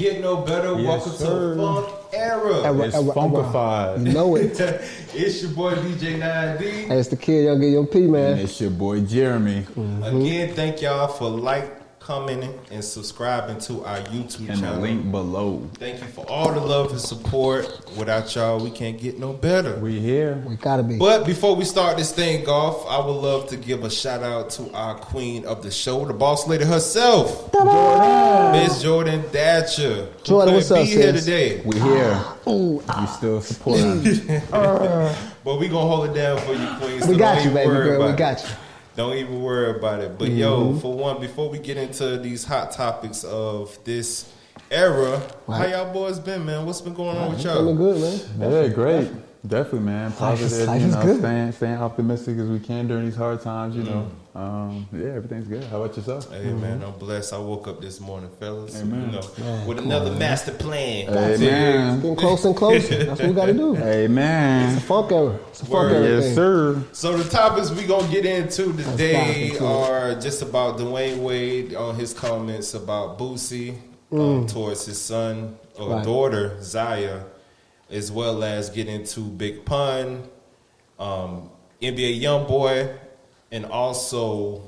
get no better. Yes, Welcome sir. to the funk era. It's funkified. You know it. It's your boy DJ 9D. Hey, it's the kid, y'all get your P, man. And it's your boy Jeremy. Again, thank y'all for commenting, and subscribing to our YouTube And channel. the link below. Thank you for all the love and support. Without y'all, we can't get no better. We here. We gotta be. But before we start this thing off, I would love to give a shout out to our queen of the show, the boss lady herself, Miss Jordan Thatcher. Jordan, what's up, Be here sis? today. We here. We still supporting. But we gonna hold it down for you, queen. So We got don't you, even baby worry girl. We about got it. you. Don't even worry about it. But yo, for one, before we get into these hot topics of this era, how y'all boys been, man? What's been going on with y'all? Feeling good, man. Yeah, great. Definitely, man. Positive, life you is know, good. staying optimistic as we can during these hard times, you know. Yeah, everything's good. How about yourself? Hey man, I'm blessed. I woke up this morning, fellas. Amen. You know, with another master plan. Amen. Getting closer and closer. That's what we gotta do. Hey, man. It's a funk era. It's a funk Word. era Yes, thing. sir. So the topics we gonna get into today dive into are just about Dwayne Wade on his comments about Boosie towards his son or Right. daughter Zaya, as well as get into Big Pun, NBA YoungBoy, and also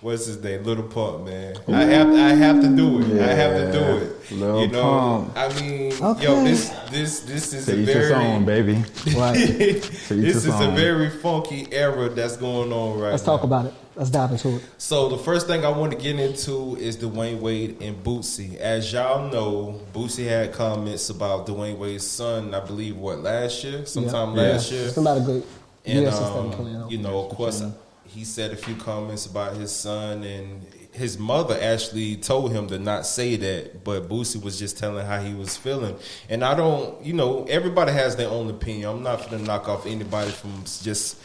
what's his name, Little Pump, man. I have to do it. I have to do it. Lil you know, Pump. I mean, Okay. yo, this is To a each his very own, baby. Right. this is a own. very funky era that's going on right now. Let's talk about it. Let's dive into it. So the first thing I want to get into is Dwayne Wade and Boosie. As y'all know, Boosie had comments about Dwayne Wade's son, I believe, last year? Sometime last year. It's been about a good And, year since that playing out. you know, of course, he said a few comments about his son, and his mother actually told him to not say that, but Boosie was just telling how he was feeling. And I don't, you know, everybody has their own opinion. I'm not going to knock off anybody from just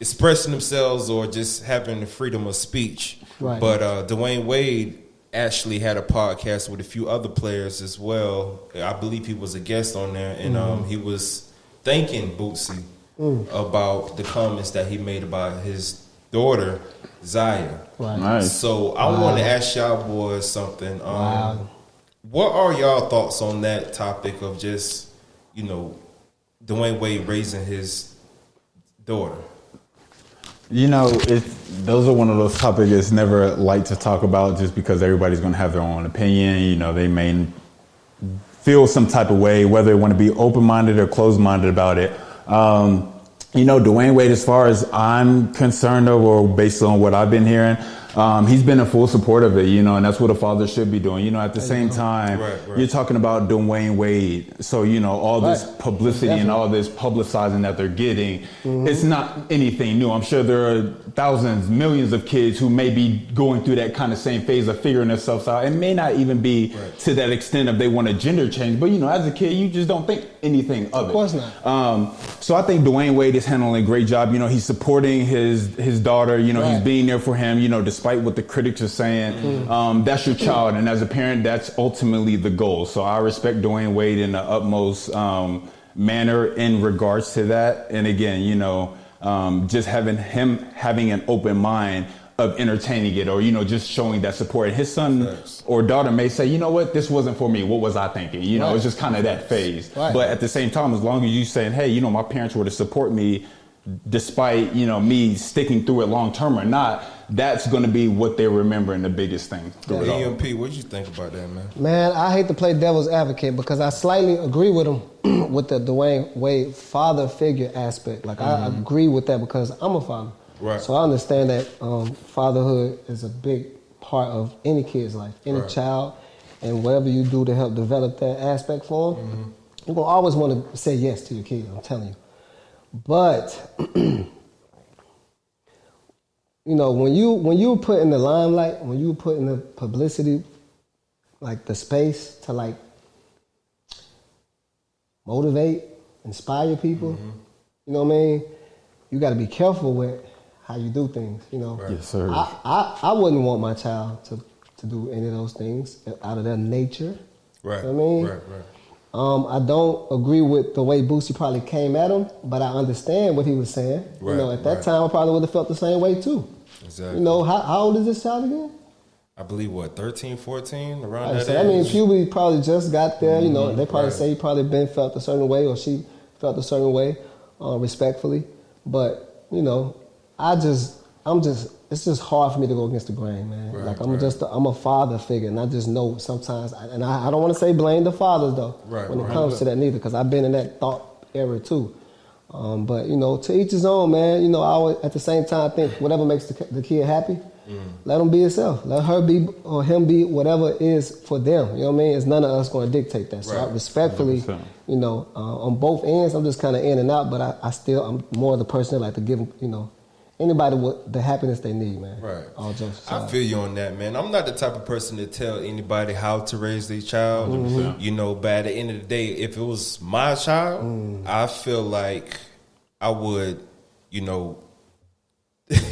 expressing themselves or just having the freedom of speech. Right. But Dwayne Wade actually had a podcast with a few other players as well. I believe he was a guest on there, and he was thanking Boosie about the comments that he made about his daughter, Zaya. Right. Nice. So I want to ask y'all boys something. What are y'all thoughts on that topic of just, you know, Dwayne Wade raising his daughter? You know, those are one of those topics that's never light to talk about just because everybody's going to have their own opinion. You know, they may feel some type of way, whether they want to be open-minded or closed-minded about it. You know, Dwayne Wade, as far as I'm concerned or based on what I've been hearing, he's been in full support of it, you know, and that's what a father should be doing. You know, at the same time, you're talking about Dwayne Wade. So, you know, all this publicity and all this publicizing that they're getting, it's not anything new. I'm sure there are thousands, millions of kids who may be going through that kind of same phase of figuring themselves out. It may not even be to that extent if they want a gender change. But, you know, as a kid, you just don't think anything of it. Of course not. So I think Dwayne Wade is handling a great job. You know, he's supporting his daughter. You know, he's being there for him, you know, despite what the critics are saying. That's your child. And as a parent, that's ultimately the goal. So I respect Dwayne Wade in the utmost manner in regards to that. And again, you know, just having an open mind of entertaining it, or, you know, just showing that support. And his son or daughter may say, you know what, this wasn't for me. What was I thinking? You know, it's just kind of that phase. But at the same time, as long as you saying, hey, you know, my parents were to support me despite, you know, me sticking through it long term or not, that's going to be what they remember and the biggest thing. EMP, what did you think about that, man? Man, I hate to play devil's advocate because I slightly agree with him with the Dwayne Wade father figure aspect. Like, I agree with that because I'm a father. Right. So I understand that fatherhood is a big part of any kid's life, any child, and whatever you do to help develop that aspect for them, you're going to always want to say yes to your kid, I'm telling you. But, you know, when you put in the limelight, when you put in the publicity, like the space to like motivate, inspire people, you know what I mean? You got to be careful with how you do things, you know. Yes, sir. I wouldn't want my child to do any of those things out of their nature. Right. You know what I mean? I don't agree with the way Boosie probably came at him, but I understand what he was saying. You know, at that time, I probably would have felt the same way too. Exactly. You know, how old is this child again? I believe, 13, 14, around Like I that said, age. I mean, puberty probably just got there, you know, and they probably right. say he probably been felt a certain way or she felt a certain way, respectfully. But, you know, it's just hard for me to go against the grain, man. Right, like, I'm right. I'm a father figure, and I just know sometimes, and I don't want to say blame the fathers, though, Right, when it right. comes to that neither, because I've been in that thought era, too. But, you know, to each his own, man. You know, I always, at the same time, think whatever makes the kid happy, let him be himself. Let her be or him be whatever it is for them. You know what I mean? It's none of us going to dictate that. So Right. I respectfully, 100%. you know, on both ends, I'm just kind of in and out, but I'm more the person that like to give, you know, anybody what the happiness they need, man. Right. All jokes I aside. feel you on that, man. I'm not the type of person to tell anybody how to raise their child. You know, but at the end of the day, if it was my child, I feel like I would, you know,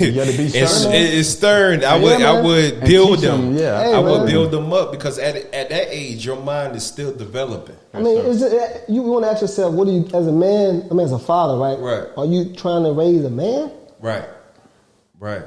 You gotta be stern. it's stern. I man. would And build teach them. 'em, yeah. Hey, I would man. build them up because at that age, your mind is still developing. I mean, you want to ask yourself, what do you, as a man, I mean, as a father, right? Right. Are you trying to raise a man? Right. Right.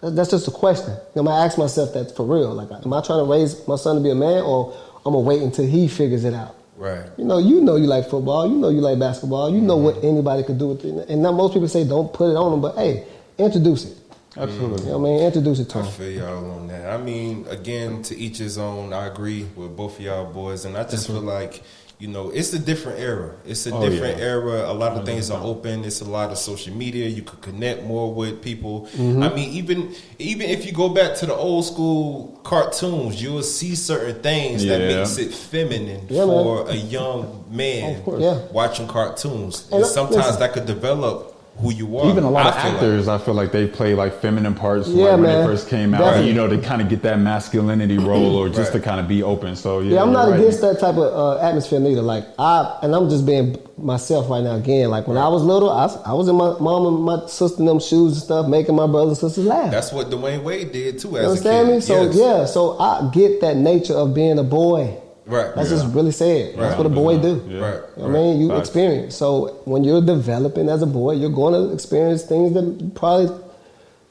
That's just a question. I'm going to ask myself that for real. Like, am I trying to raise my son to be a man, or I'm going to wait until he figures it out? Right. You know you like football. You know you like basketball. You know what anybody could do with it. And now most people say don't put it on them, but hey, introduce it. Absolutely. You know what I mean? Introduce it to I them. feel y'all on that. I mean, again, to each his own. I agree with both of y'all boys, and I just feel like, you know, it's a different era. It's a different era. A lot of things are open. It's a lot of social media. You could connect more with people. I mean, even if you go back to the old school cartoons, you will see certain things that Yeah. makes it feminine Yeah, for a young man Of course. Yeah. watching cartoons. And And sometimes listen, that could develop who you are. Even a lot of I feel like. actors, I feel like they play like feminine parts Yeah, like when man. they first came out, Definitely. you know, to kind of get that masculinity role or just Right. to kind of be open. So Yeah, I'm you're not right. against that type of atmosphere neither. Like I'm just being myself right now. Again, like when I was little, I was in my mom and my sister and them shoes and stuff, making my brothers and sisters laugh. That's what Dwayne Wade did too You as a understand kid. me? So Yes. yeah, so I get that nature of being a boy. Right. That's just really sad. That's Right. what a boy do. Yeah. Right. I mean, you Facts. experience. So when you're developing as a boy, you're going to experience things that you probably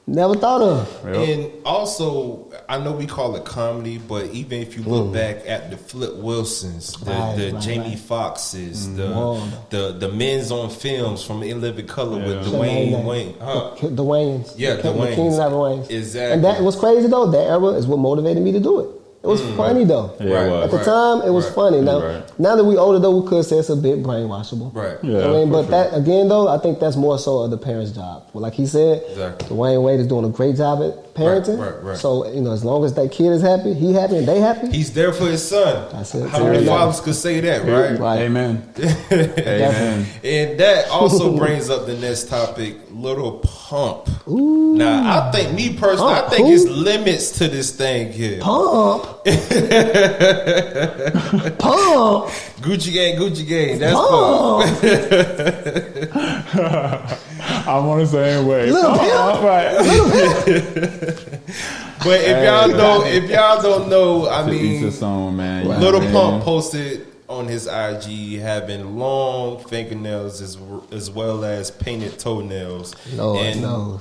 never thought of. Yep. And also, I know we call it comedy, but even if you look back at the Flip Wilsons, the Right, Jamie right. Foxxes, Wow. the men's on films from In Living Color with Yeah. Dwayne Wayne, The Wayans. Yeah, the the Wayans. Kings and the Wayans. Exactly. And that was crazy though. That era is what motivated me to do it. It was funny though. Yeah, it was. At the Right. time, it was Right. funny. Now, Right. now that we older though, we could say it's a bit brainwashable. Right. Yeah. I mean, for but sure. that again though, I think that's more so of the parents' job. Well, like he said, Exactly. Dwayne Wade is doing a great job at parenting. Right. So you know, as long as that kid is happy, he happy, and they happy. He's there for his son. That's it. How many Yeah. fathers could say that, right? Right. Amen. Amen. And that also brings up the next topic, Little Pump. Now, I think, me personally, I Pump, think who? it's limits to this thing here. Pump, pump, Gucci gang, that's Pump. pump. I'm on the same way. Little pimp. Right. But if y'all don't know, I To each mean, his own, man. You know Little what I Pump mean? posted on his IG having long fingernails as well as painted toenails. Lord and knows.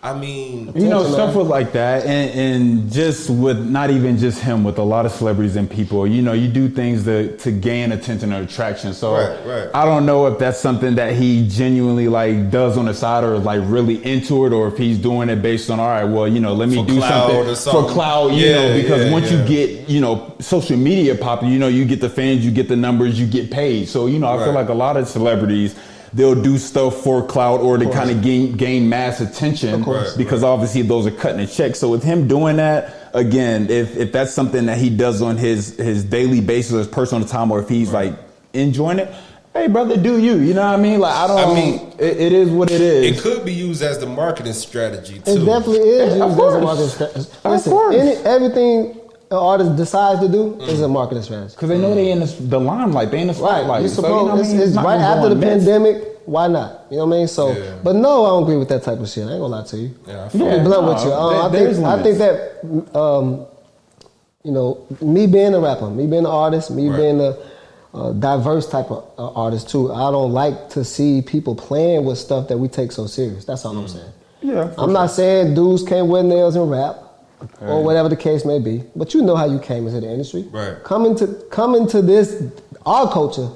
I mean, You know, Attention, stuff man. with like that, and just with not even just him, with a lot of celebrities and people, you know, you do things to gain attention or attraction. So Right. I don't know if that's something that he genuinely like does on the side or is like really into it, or if he's doing it based on, all right, well, you know, let me For do clout something or something. for clout, you Yeah, know, because yeah, once yeah. you get, you know, social media popular, you know, you get the fans, you get the numbers, you get paid. So, you know, I feel Right. like a lot of celebrities, they'll do stuff for clout or to kind of gain mass attention course. because obviously those are cutting a check. So with him doing that, again, if that's something that he does on his daily basis, his personal time, or if he's like enjoying it, hey brother, do you? You know what I mean? Like I mean, it is what it is. it could be used as the marketing strategy It too. definitely is Of used as a course. marketing strategy. Of Listen, course. everything an artist decides to do is a marketing strategy. Because they know they in the limelight, they in the Right. spotlight. You So, suppose you know what I mean? it's not right gonna go after the unmissed. pandemic. Why not? You know what I mean? So, Yeah. but no, I don't agree with that type of shit. I ain't gonna lie to you. Yeah, I I'm Yeah, be blunt with no, you. there's I think limits. that you know, me being a rapper, me being an artist, me Right. being a diverse type of artist too. I don't like to see people playing with stuff that we take so serious. That's all I'm saying. Yeah, I'm not saying dudes can't wear nails and rap. or whatever the case may be. But you know how you came into the industry. Right. Come into this our culture,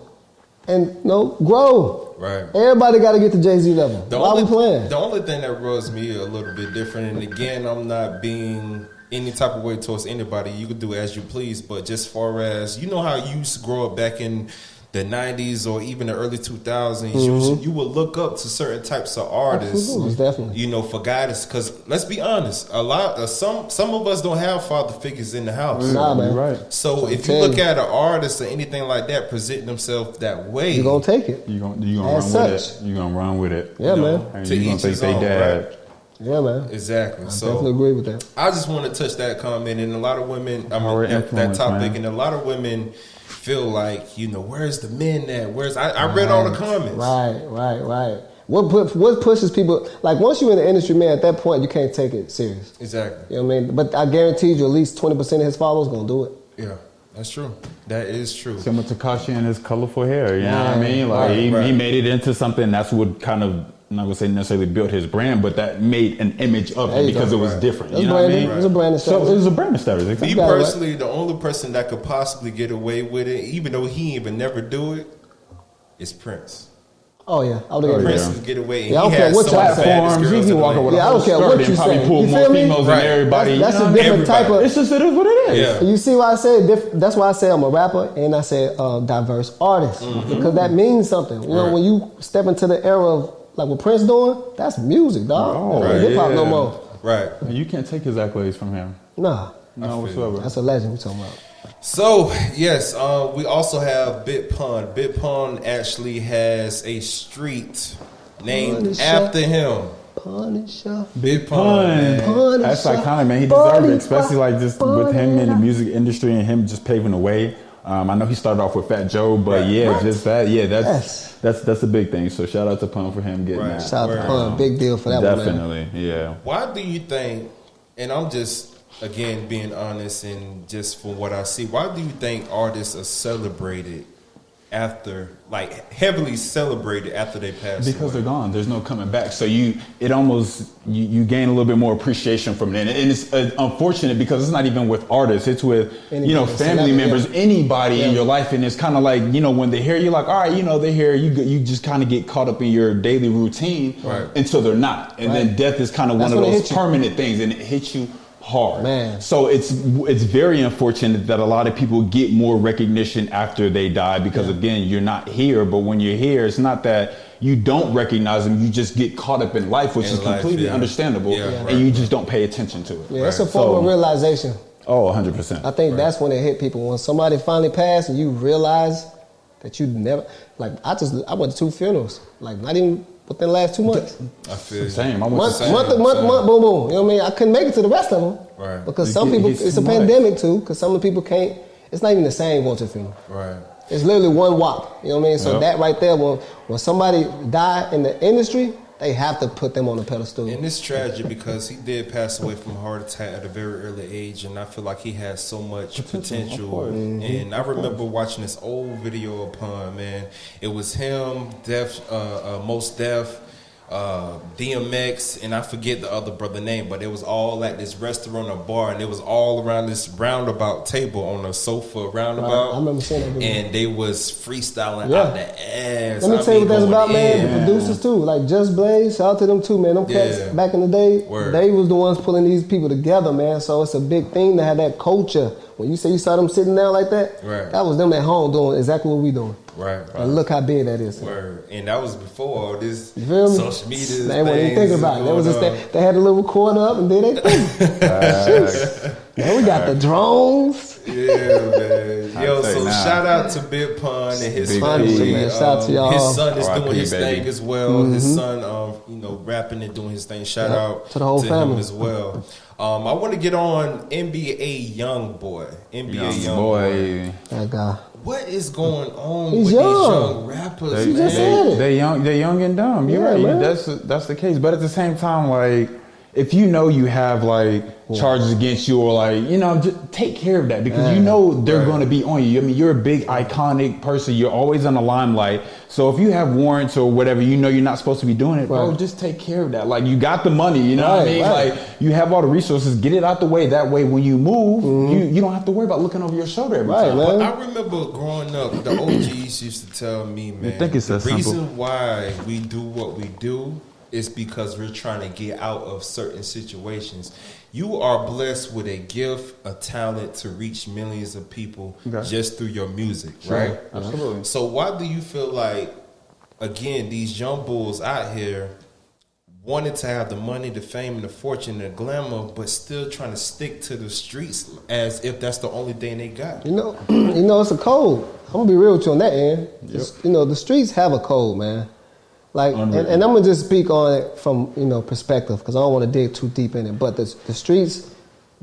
and grow. Right. Everybody got to get to Jay-Z level. Why we playing? The only thing that rubs me a little bit different, and again, I'm not being any type of way towards anybody. You can do as you please, but just far as you know how you used to grow up back in the 90s or even the early 2000s, you would look up to certain types of artists. Absolutely, definitely. For guidance. Because let's be honest, some of us don't have father figures in the house. Nah, man. Right. So if you look at an artist or anything like that presenting themselves that way, you're gonna take it. You're gonna run with it. You're gonna run with it. Yeah, man. And you're gonna think they dad. Right? Yeah, man. Exactly. I So definitely agree with that. I just want to touch that comment, and a lot of women, that topic, man. And a lot of women feel like, where's the men at? I read all the comments. Right. What pushes people, like once you're in the industry, man, at that point you can't take it serious. Exactly. You know what I mean? But I guarantee you at least 20% of his followers gonna do it. Yeah, that's true. That is true. Similar to Tekashi and his colorful hair, you know what I mean? Like he made it into something that's what kind of, I'm not gonna say necessarily built his brand, but that made an image of him because it was different. You know what I mean? It was a brand established. So it was a brand established. Me personally, the only person that could possibly get away with it, even though he even never do it, is Prince. Oh yeah, Prince can get away. And I don't care what platforms. He can walk over with I don't care what you say. Probably pull more females than everybody. That's a different type of. It's just it is what it is. Yeah. You see why I said that's why I say I'm a rapper and I said diverse artist because that means something. You know, when you step into the era of like what Prince doing, that's music, dog. That ain't hip hop no more. Right. You can't take his accolades from him. Nah. No whatsoever. That's a legend we talking about. So, yes, we also have Big Pun. Big Pun actually has a street named Punisher. after him. Punisher. Big Pun. That's iconic, man. He deserved it, especially like just with him in the music industry and him just paving the way. I know he started off with Fat Joe, but just that, that's a big thing. So shout out to Pun for him getting that. Shout out to Pun, big deal for that Definitely, one. yeah. Why do you think, and I'm just, again, being honest and just from what I see, why do you think artists are celebrated after, like heavily celebrated after they pass Because away? they're gone. There's no coming back. So you gain a little bit more appreciation from it. And it's unfortunate because it's not even with artists. It's with, family members, anybody in your life. And it's kind of like, when they're here, you're like, all right, they're here. You just kind of get caught up in your daily routine until they're not. And then death is kind of one of those permanent things and it hits you hard. Man. So it's very unfortunate that a lot of people get more recognition after they die because again, you're not here, but when you're here, it's not that you don't recognize them, you just get caught up in life, which is completely understandable, and you just don't pay attention to it. Yeah, it's a form of realization. Oh, 100%. I think that's when it hit people. When somebody finally passed and you realize that you never, like I went to 2 funerals, like not even within the last 2 months. I feel Same. I went month, to month, boom, boom. You know what I mean? I couldn't make it to the rest of them. Right. Because some people, it's a pandemic too, because some of the people can't, it's not even the same going to the funeral. Right. It's literally one walk. You know what I mean? So that right there, when somebody died in the industry, they have to put them on a pedestal. And it's tragic because he did pass away from a heart attack at a very early age, and I feel like he has so much potential. And I remember watching this old video of Pun, man. It was him, Most Def, DMX, and I forget the other brother name, but it was all at this restaurant or bar, and it was all around this roundabout table on a sofa roundabout. I remember seeing that video. And they was freestyling out the ass. Let me tell you what that's about, man. The producers too, like Just Blaze, shout out to them too, man. Them cats back in the day, they was the ones pulling these people together, man. So it's a big thing to have that culture. When you say you saw them sitting down like that, that was them at home doing exactly what we doing. Right. And look how big that is. Word. And that was before all this social media. They weren't even thinking about it. That was just they had a little recorder up and did they thing. Now we got the drones. Yeah, man. Yo, so shout out to Big Pun and his family. Shout out to y'all. His son is doing his thing as well. His son, rapping and doing his thing. Shout out to the whole family him as well. I want to get on NBA Youngboy. NBA Youngboy. That guy. What is going on He's with young. these young rappers? They're young and dumb. You're right. Man. That's the case. But at the same time, like if you know you have like charges against you or like, you know, just take care of that because you know they're going to be on you. I mean, you're a big iconic person. You're always in the limelight. So if you have warrants or whatever, you know you're not supposed to be doing it, bro, just take care of that. Like you got the money, you know what I mean? Like you have all the resources, get it out the way. That way when you move, you don't have to worry about looking over your shoulder every time. Man. I remember growing up, the OGs used to tell me, man, I think it's the reason simple. why we do what we do is because we're trying to get out of certain situations. You are blessed with a gift, a talent to reach millions of people just through your music, right? Absolutely. So why do you feel like, again, these young bulls out here wanted to have the money, the fame, and the fortune, and the glamour, but still trying to stick to the streets as if that's the only thing they got? You know, it's a code. I'm gonna be real with you on that end. You know, the streets have a code, man. Like, and I'm gonna just speak on it from perspective because I don't want to dig too deep in it. But the streets,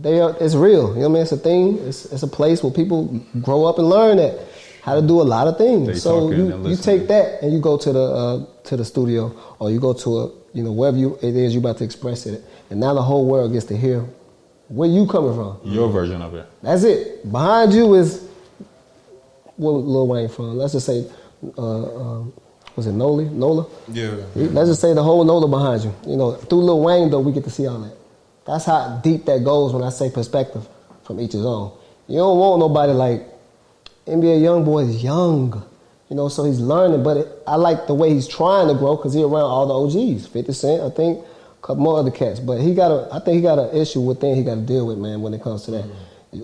it's real. You know what I mean? It's a thing. It's a place where people grow up and learn that how to do a lot of things. So you take that and you go to the studio or you go to wherever it is you about to express it, and now the whole world gets to hear where you coming from. Your version of it. That's it. Behind you is where Lil Wayne from. Let's just say. Was it Nola? Yeah. Let's just say the whole Nola behind you. You know, through Lil Wayne, though, we get to see all that. That's how deep that goes when I say perspective from each his own. You don't want nobody like NBA Youngboy is young, so he's learning. But I like the way he's trying to grow because he's around all the OGs. 50 Cent, I think, a couple more other cats. But I think he got an issue with things he got to deal with, man, when it comes to that.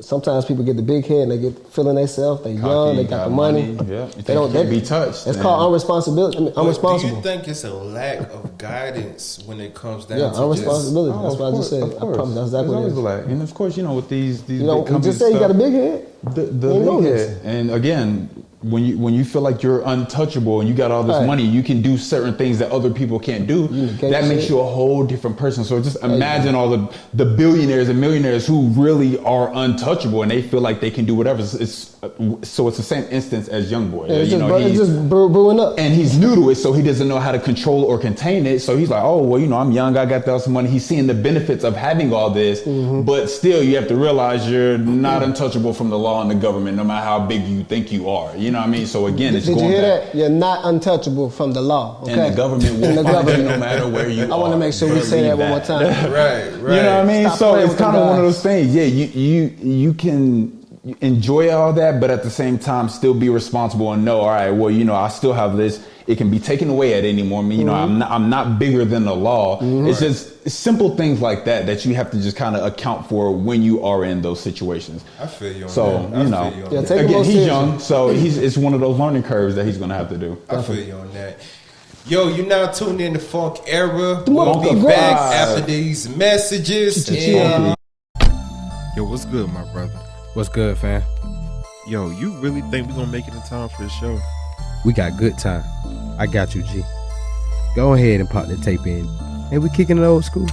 Sometimes people get the big head and they get feeling themselves. They young, they got the money. Yeah, they don't be touched. It's called irresponsibility. unresponsible. Do you think it's a lack of guidance when it comes down to irresponsibility? That's what I just said. I promise. That's exactly what it is. And of course, with these big you companies, just say you got a big head. The big head, and again, when you feel like you're untouchable and you got all this money, you can do certain things that other people can't do. That makes you a whole different person. So just imagine all the billionaires and millionaires who really are untouchable and they feel like they can do whatever. So it's the same instance as Youngboy. It's just brewing up, and he's new to it, so he doesn't know how to control or contain it. So he's like, oh well, I'm young, I got some money. He's seeing the benefits of having all this, but still, you have to realize you're not untouchable from the law and the government, no matter how big you think you are. You know what I mean? So again, it's Did going you hear back. that? You're not untouchable from the law. Okay? And the government will find you no matter where you are. I want to make sure we say that one more time. Right. You know what I mean? So it's kind of one of those things. Yeah, you can enjoy all that, but at the same time still be responsible and know, all right, well, I still have this. It can be taken away at any moment. I'm not bigger than the law. It's just simple things like that you have to just kind of account for when you are in those situations. I feel you on so, that. Again, he's young, so it's one of those learning curves that he's going to have to do. I feel you on that. Yo, you now tuned in to Funk Era. We'll be back after these messages. Yo, what's good, my brother? What's good, fam? Yo, you really think we're gonna make it in time for the show? We got good time. I got you, G. Go ahead and pop the tape in. And we kicking it old school.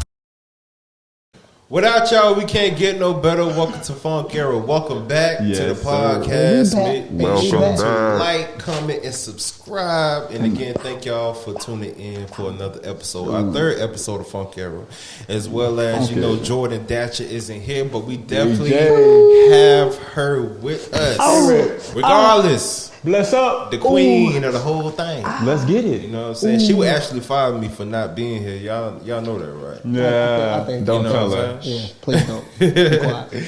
Without y'all, we can't get no better. Welcome to Funk Era. Welcome back to the podcast. Make sure to like, comment, and subscribe. And again, thank y'all for tuning in for another episode, our third episode of Funk Era. As well as, Jordan Datcher isn't here, but we definitely have her with us. Regardless. Bless up. The queen of the whole thing. Let's get it. You know what I'm saying? She would actually fire me for not being here. Y'all know that, right? Yeah. I think don't tell her. Yeah, please don't. Be quiet.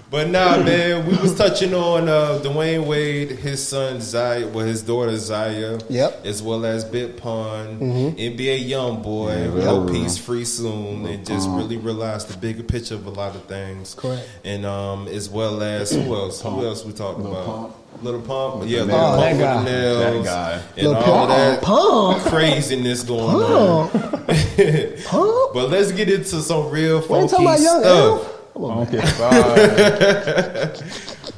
But man, we was touching on Dwayne Wade, his son Zaya, his daughter Zaya, as well as Big Pun, NBA Youngboy, hope he's free soon, and just really realize the bigger picture of a lot of things. Correct. And as well as who else we talking about? Little Pump, Little Pump with guy. the nails, That guy. and Lil all Pump. that craziness going on. But let's get into some real funky stuff.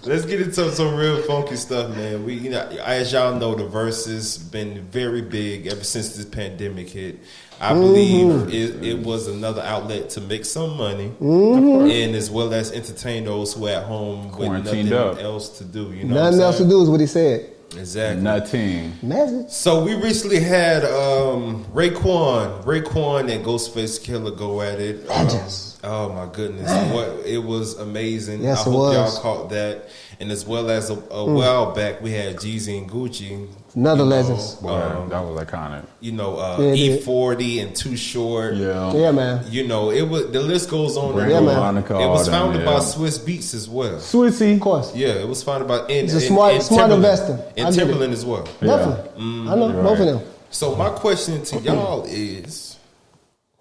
Let's get into some real funky stuff, man. We, as y'all know, the Versus been very big ever since this pandemic hit. I believe it was another outlet to make some money, and as well as entertain those who at home with nothing else to do. Nothing else to do is what he said. Exactly. Nothing. Message. So we recently had Raekwon and Ghostface Killer go at it. Oh my goodness, it was amazing. Yes, I it hope was. y'all caught that. And as well as a while back, we had Jeezy and Gucci. Another legends. Boy, that was iconic. E40 and Too Short. Yeah, man. It was, the list goes on. Yeah, man. Monica, It was founded by yeah. Swiss Beats as well. Swissy. Of course. Yeah, it was founded by It's a smart Timberland. investor. I And get it. Timberland as well. Definitely. I know You're both right. of them. So my question to y'all is,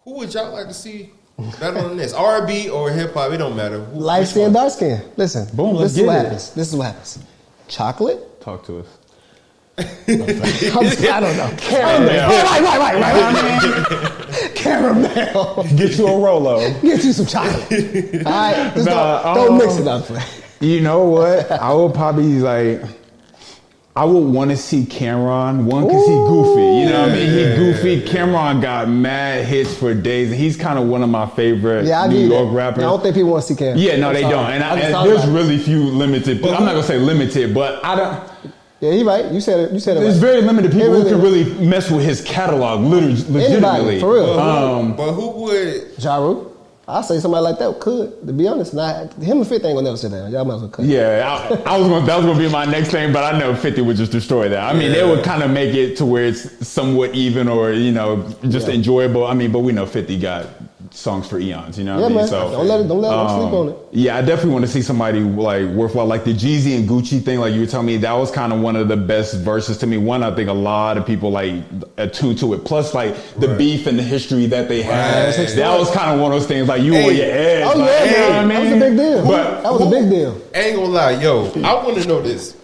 who would y'all like to see better on this? R&B or hip hop? It don't matter. Light Which skin, one? dark skin. Listen. Boom, let's This is what get it. happens. This is what happens. Chocolate. Talk to us. I don't know. Caramel. Right. Caramel. Get you a Rolo. Get you some chocolate. All right. Just don't mix it up. You know what? I would probably I would want to see Cameron. One, because he goofy. You know what I mean? He goofy. Cameron got mad hits for days. And he's kind of one of my favorite I New need York that. rappers. I don't think people want to see Cam. Yeah, no, I'm they sorry. don't. And I just and thought there's about it. really few limited. I'm not gonna say limited, but I don't. Yeah, he right. You said it. You said it. There's right. very limited people It who can really- really mess with his catalog, legitimately. Anybody, for real. But who would? Ja Rule. I say somebody like that could. To be honest, him and 50 ain't gonna never sit down. Y'all might as well cut. Yeah, that was gonna be my next thing, but I know 50 would just destroy that. I mean, they would kind of make it to where it's somewhat even or just enjoyable. I mean, but we know 50 got songs for eons. You know what I mean? Man. So Don't let them sleep on it. Yeah, I definitely want to see somebody like worthwhile, like the Jeezy and Gucci thing. Like you were telling me, that was kind of one of the best verses to me. One, I think a lot of people like attuned to it. Plus, like the beef and the history that they had. That was kind of one of those things. Like you were your edge. Oh, like, yeah, you know man. what I mean? That was a big deal. But That was a big deal. Ain't gonna lie, yo. I want to know this.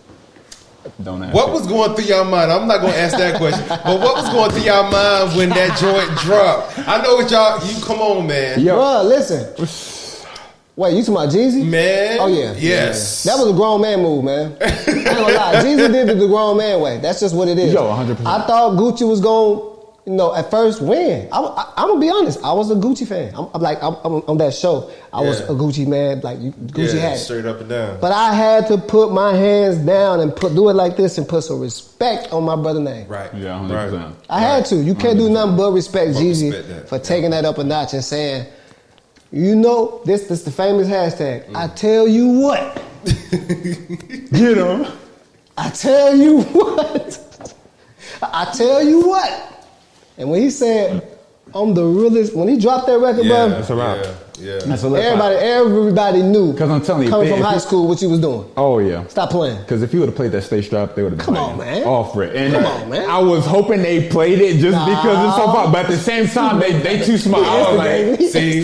Don't ask What it. was going through your mind? I'm not gonna ask that question. But what was going through your mind when that joint dropped? I know what y'all. You come on, man. Yo. Bruh, listen. Wait, you talking about Jeezy? Man. Oh, yeah. Yes. That was a grown man move, man. I ain't gonna lie. Jeezy did it the grown man way. That's just what it is. Yo, 100%. I thought Gucci was going, at first win. I'm gonna be honest. I was a Gucci fan. I'm on that show. I was a Gucci man. Like Gucci had it. straight up and down. But I had to put my hands down and do it like this and put some respect on my brother's name. Right. Yeah, 100%. Right. I had to. You can't do nothing but respect Jeezy respect that. for taking that up a notch and saying, this the famous hashtag. I tell you what. Get him. I tell you what. I tell you what. And when he said, I'm the realest, when he dropped that record, bro, That's a wrap. Yeah. That's a left everybody knew. 'Cause I'm telling you, coming if- from high school, what you was doing. Oh yeah. Stop playing. Because if you would have played that Stay Strapped, they would have been Come on, man. all for it. And Come on, man. I was hoping they played it just because it's so far. But at the same time, they too smart. I was like, see,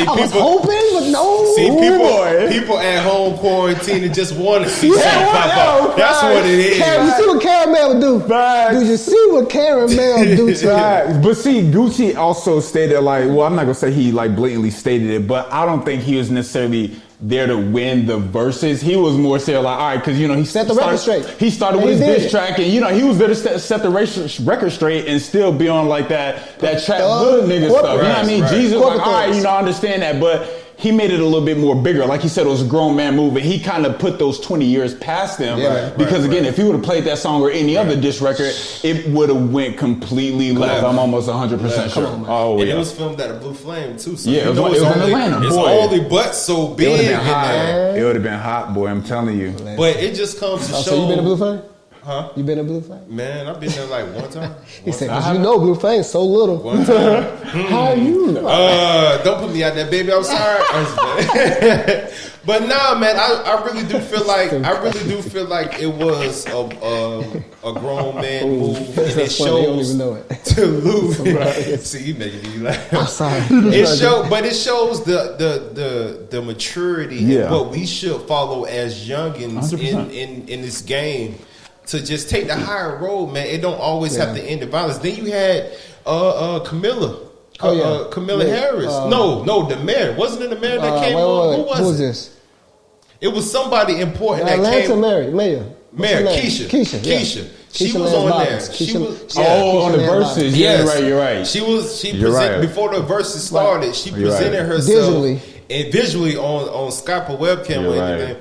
I was people- hoping, but no. See, boy. people at home quarantining just want to see Yeah, something pop up. That's right. what it is. You see what Caramel would do? Facts. Do you see what Caramel do to you? Right. But see, Gucci also stated I'm not gonna say he like blatantly stated it, but I don't think he was necessarily there to win the verses. He was more so like, all right, because he Set the record straight. He started And with he his did diss it. track, and he was there to set the record straight and still be on like that trap hood nigga stuff. You know what I mean? Right. Jesus, like, Corporate all right, thugs. I understand that, but he made it a little bit more bigger. Like he said, it was a grown man move, and he kind of put those 20 years past them. Yeah. Because again, if he would have played that song or any other diss record, it would have went completely left. I'm almost 100% sure. on, man. Oh And yeah. it was filmed at a Blue Flame too. So Yeah, you it was- know it it's was in only, Atlanta, it's boy. only but so It would big have in been hot. there. It would have been hot, boy. I'm telling you. But it just comes to show. So you been a Blue Flame? Huh? You been a Blue Flame? Man, I've been there like one time. He said, because you know Blue Flame so little. One time. How you know? Don't put me out there, baby. I'm sorry. But nah, man, I really do feel like it was a grown man move, and it That's funny, they don't shows even know it. to lose. See, you making me laugh. I'm sorry. It shows the maturity Yeah. and what we should follow as youngins 100%. in this game to just take the higher road, man. It don't always have to end in violence. Then you had Camilla. Camilla Yeah. Harris. No, the mayor. Wasn't it the mayor that came on? Who was Who was it? this? It was somebody important that Atlanta came. Mayor. What's her name? Keisha. Yeah. She Keisha was Lance on Bottoms. there. She Keisha- was. yeah. Oh, on the Keisha Lance verses. Bottoms. Yeah, Yes. you're right. She You're presented right. before the verses started. She You're presented right. herself Visually. and visually on Skype or webcam You're or right. anything.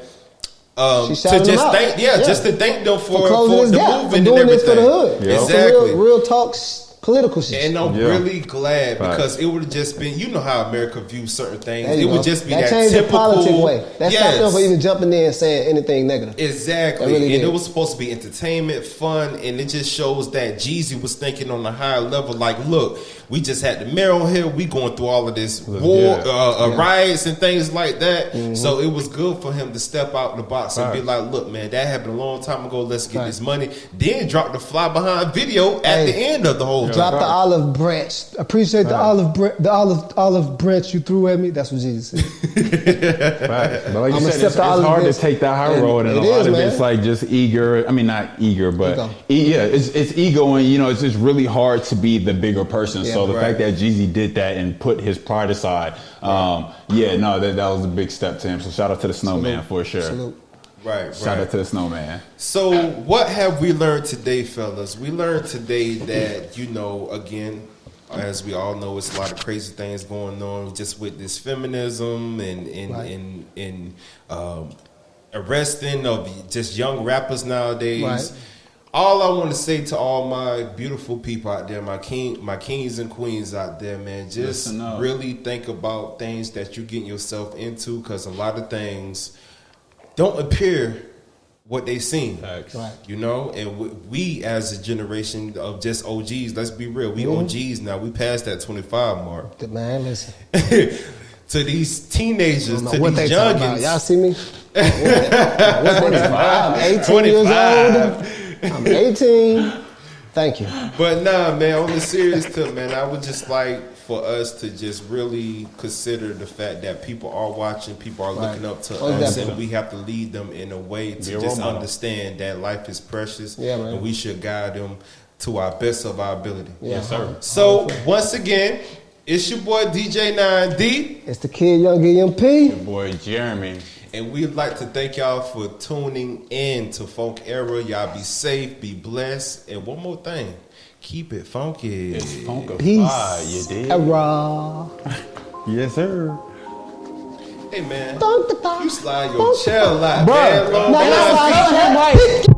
She to shouted just him out. thank, just to thank them for closing his the gap, movement for doing and this for everything. the hood. Yeah. Exactly. Some real talk, political shit. And I'm Yeah. really glad Right. because it would have just been, you know how America views certain things. There you It would go. just be that changed typical the politic way. That stopped them from Yes. even jumping in and saying anything negative. Exactly. That really And did. it was supposed to be entertainment, fun, and it just shows that Jeezy was thinking on a higher level. Like, look, we just had the mayor on here. We going through all of this war, riots and things like that. Mm-hmm. So it was good for him to step out the box and be Right. like, look, man, that happened a long time ago. Let's get Right. this money. Then drop the fly behind video at Hey. the end of the whole Drop thing. the olive branch. Appreciate the olive branch you threw at me. That's what Jesus said. Right. But like you I'ma said, step it's the olive hard to branch. take that high And road, and a it lot is, of man. it's like just eager. I mean, not eager, but Ego. it's ego, and it's just really hard to be the bigger person. Yeah, so the right. fact that Jeezy did that and put his pride aside, that was a big step to him. So shout out to the Snowman for sure. Salute. Right, Shout right. out to the Snowman. So, what have we learned today, fellas? We learned today that, again, as we all know, it's a lot of crazy things going on just with this feminism and arresting of just young rappers nowadays. Right. All I want to say to all my beautiful people out there, my kings and queens out there, man, just Listen up. really think about things that you're getting yourself into, because a lot of things don't appear what they seem. Facts. Right. And we as a generation of just OGs, let's be real, we OGs now. We passed that 25 mark. Man, listen. To these teenagers, to What these they talking about? youngins. Y'all see me? I'm 18 years old. I'm 18. Thank you. But nah, man, on the serious tip, man, I would just like for us to just really consider the fact that people are watching, people are looking up to us, definitely. and we have to lead them in a way to Be a just role model. understand that life is precious, Yeah, man. and we should guide them to our best of our ability. Yeah. Yes, sir. So once again, it's your boy DJ 9D. It's the kid, Young EMP. Your boy Jeremy. And we'd like to thank y'all for tuning in to Funk Era. Y'all be safe, be blessed. And one more thing, keep it funky. It's funkified, Peace. you dig? Hurrah. Yes, sir. Hey man, Funkified. you slide your chair a lot, Bruh. man. Long Nah, time. that's why I don't have my